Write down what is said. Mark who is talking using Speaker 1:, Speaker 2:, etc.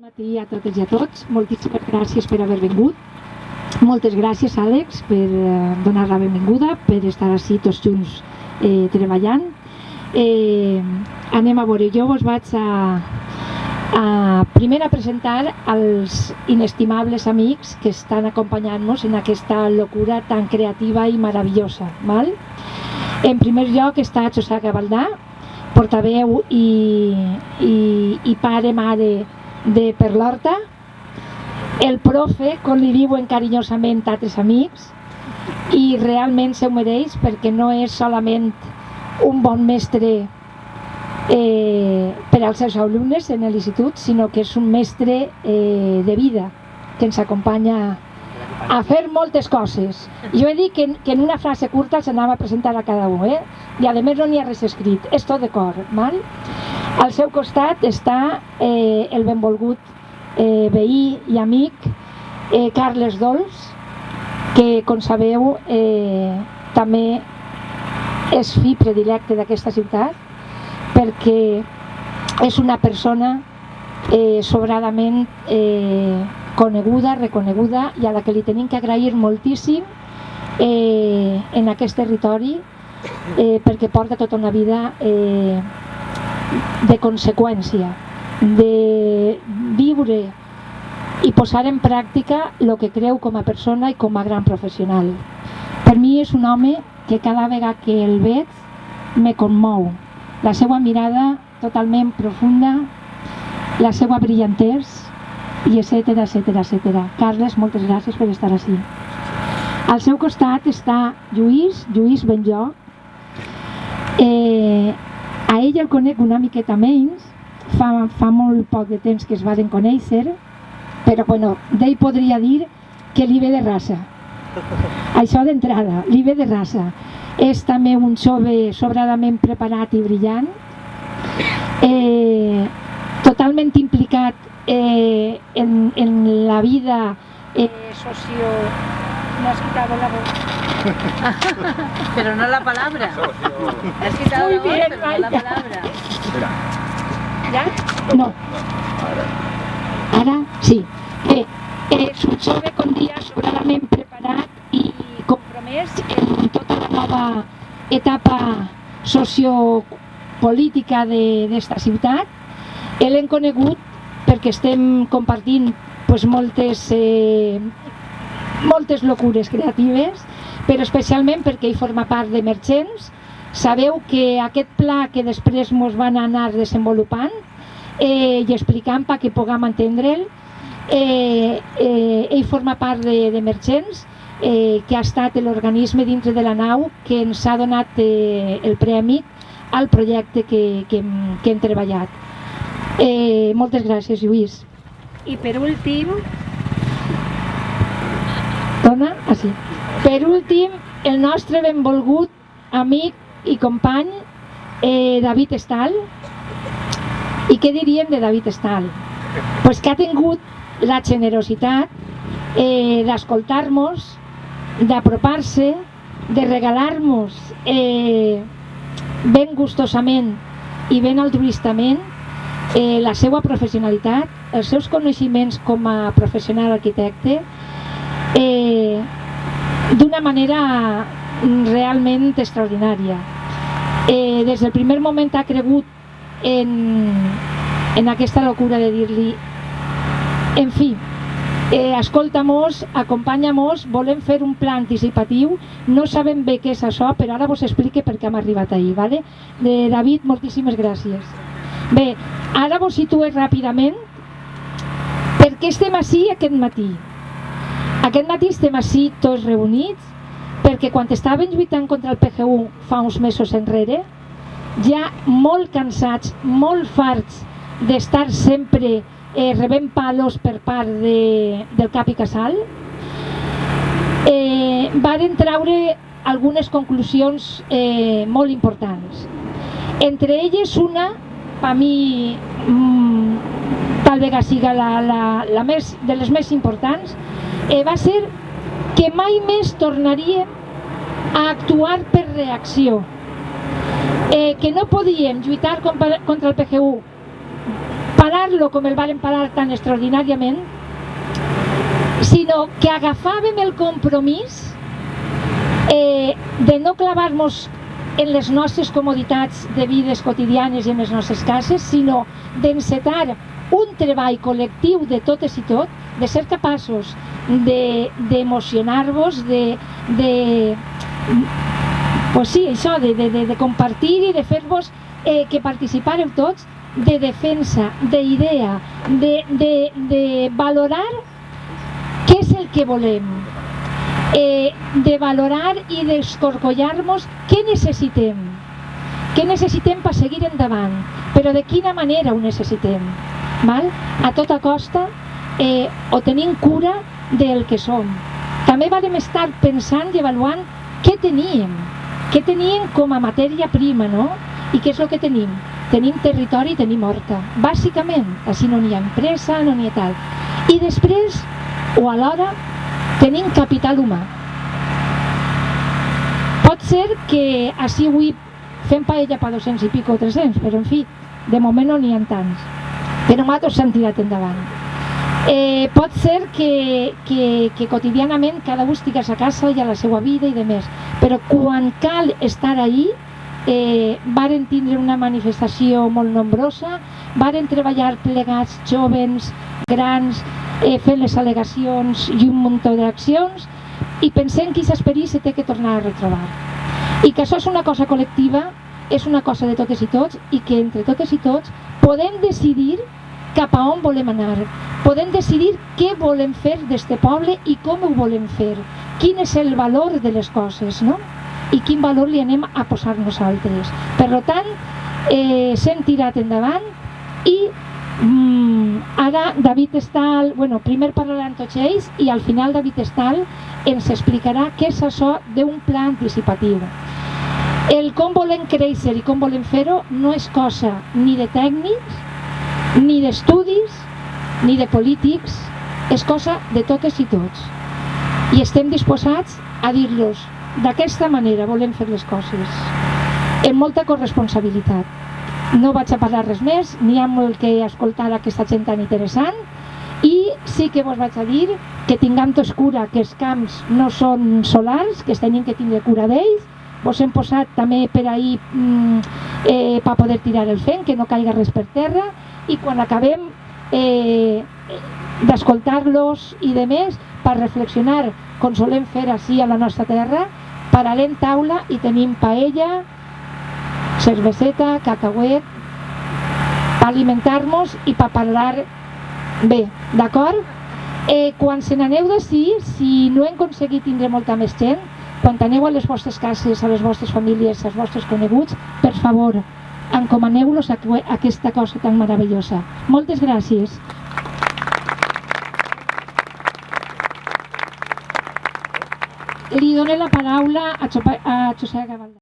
Speaker 1: matí a totes i a tots. Moltíssimes gràcies per haver vingut. Moltes gràcies, Àlex, per donar la benvinguda, per estar així tots junts treballant. Anem a veure, jo us vaig primer a presentar als inestimables amics que estan acompanyant-nos en aquesta locura tan creativa i meravellosa. En primer lloc està José Gavaldà, portaveu i pare-mare de Per l'Horta, el profe, com li diuen carinyosament altres amics, i realment se ho mereix perquè no és solament un bon mestre per als seus alumnes en l'institut, sinó que és un mestre de vida que ens acompanya a fer moltes coses. Jo he dit que en una frase curta els anava a presentar a cada un, i a més no n'hi ha res escrit, és tot de cor. Al seu costat està el benvolgut veí i amic Carles Dols, que, com sabeu, també és fill predilecte d'aquesta ciutat, perquè és una persona sobradament coneguda, reconeguda, i a la que li tenim que agrair moltíssim en aquest territori, perquè porta tota una vida de conseqüència, de viure i posar en pràctica el que creu com a persona i com a gran professional. Per mi és un home que cada vegada que el veig me commou. La seva mirada totalment profunda, la seva brillantesa, i etcètera. Carles, moltes gràcies per estar així. Al seu costat està Lluís Benjó. A ell el conec una miqueta menys, fa molt poc de temps que es varen conèixer, però d'ell podria dir que li ve de raça. Això d'entrada, li ve de raça. És també un jove sobradament preparat i brillant, totalment implicat en la vida socio... No has quitado la voz.
Speaker 2: Pero no la palabra. Has quitado la voz, pero no la palabra.
Speaker 1: ¿Ya? No. Ara sí. És un jove con dia sobradament preparat i compromès en tota la nova etapa sociopolítica d'esta ciutat. L'hem conegut perquè estem compartint moltes locures creatives, però especialment perquè ell forma part d'Emergents. Sabeu que aquest pla que després ens van anar desenvolupant i explicant perquè puguem entendre'l, ell forma part d'Emergents, que ha estat l'organisme dintre de la nau que ens ha donat el premi al projecte que hem treballat. Moltes gràcies, Lluís. I per últim, el nostre benvolgut amic i company David Estal. I què diríem de David Estal? Pues que ha tingut la generositat d'escoltar-nos, d'apropar-se, de regalar-nos ben gustosament i ben altruistament la seva professionalitat, els seus coneixements com a professional arquitecte, d'una manera realment extraordinària. Des del primer moment ha cregut en aquesta locura de dir-li, en fi, escolta-mos, acompanya-mos, volem fer un pla anticipatiu, no sabem bé què és això, però ara vos explique per què hem arribat ahir. David, moltíssimes gràcies. Bé, ara vos situo ràpidament per què estem així aquest matí. Aquest matí estem així tots reunits perquè quan estàvem lluitant contra el PGU fa uns mesos enrere, ja molt cansats, molt farts d'estar sempre rebent palos per part del Cap i Casal, varen treure algunes conclusions molt importants. Entre elles una, per mi tal vegada siga de les més importants, va ser que mai més tornaríem a actuar per reacció, que no podíem lluitar contra el PGU parar-lo com el varen parar tan extraordinàriament, sinó que agafàvem el compromís de no clavar-nos en les nostres comoditats de vides quotidianes i en les nostres cases, sinó d'encetar un treball col·lectiu de totes i tot, de ser capaços d'emocionar-vos, pues sí, això, de compartir i de fer-vos que participareu tots, de defensa, d'idea, de valorar què és el que volem, de valorar i d'escorcollar-nos què necessitem per seguir endavant, però de quina manera ho necessitem, val? A tota costa o tenint cura del que som. També vam estar pensant i avaluant què teníem com a matèria prima, no? I què és el que tenim? Tenim territori i tenim horta, bàsicament, així no n'hi ha empresa, no n'hi ha tal. I després, o alhora, tenim capital humà. Pot ser que així avui fem paella per 200 i pico o 300, però en fi, de moment no n'hi ha tants. Però nosaltres s'han tirat endavant. Pot ser que quotidianament cada un estigués a casa i a la seva vida i de més, però quan cal estar ahí, varen tindre una manifestació molt nombrosa, varen treballar plegats joves, grans, fent les al·legacions i un munt d'accions, i pensem que aquest esperit se té que tornar a retrobar. I que això és una cosa col·lectiva, és una cosa de totes i tots, i que entre totes i tots podem decidir cap a on volem anar, podem decidir què volem fer d'este poble i com ho volem fer, quin és el valor de les coses, no? I quin valor li anem a posar nosaltres. Per tant, s'hem tirat endavant i ara David Estal, primer parlaran tots ells i al final David Estal ens explicarà què és això d'un pla anticipatiu. El com volem créixer i com volem fer-ho no és cosa ni de tècnics, ni d'estudis, ni de polítics, és cosa de totes i tots. I estem disposats a dir-los d'aquesta manera volem fer les coses, amb molta corresponsabilitat. No vaig a parlar res més, n'hi ha molt que escoltar aquesta gent tan interessant, i sí que vos vaig a dir que tinguem tots cura que els camps no són solars, que tenim que tindre cura d'ells. Vos hem posat també per ahir per poder tirar el fenc, que no caiga res per terra, i quan acabem d'escoltar-los i de més, per reflexionar com solem fer així a la nostra terra, pararem taula i tenim paella, cerveseta, cacauet, per alimentar-nos i per parlar bé, d'acord? Quan se n'aneu d'ací, si no hem aconseguit tindre molta més gent, quan aneu a les vostres cases, a les vostres famílies, als vostres coneguts, per favor, encomaneu-los a aquesta cosa tan meravellosa. Moltes gràcies. Li dono la paraula a José Gavaldà.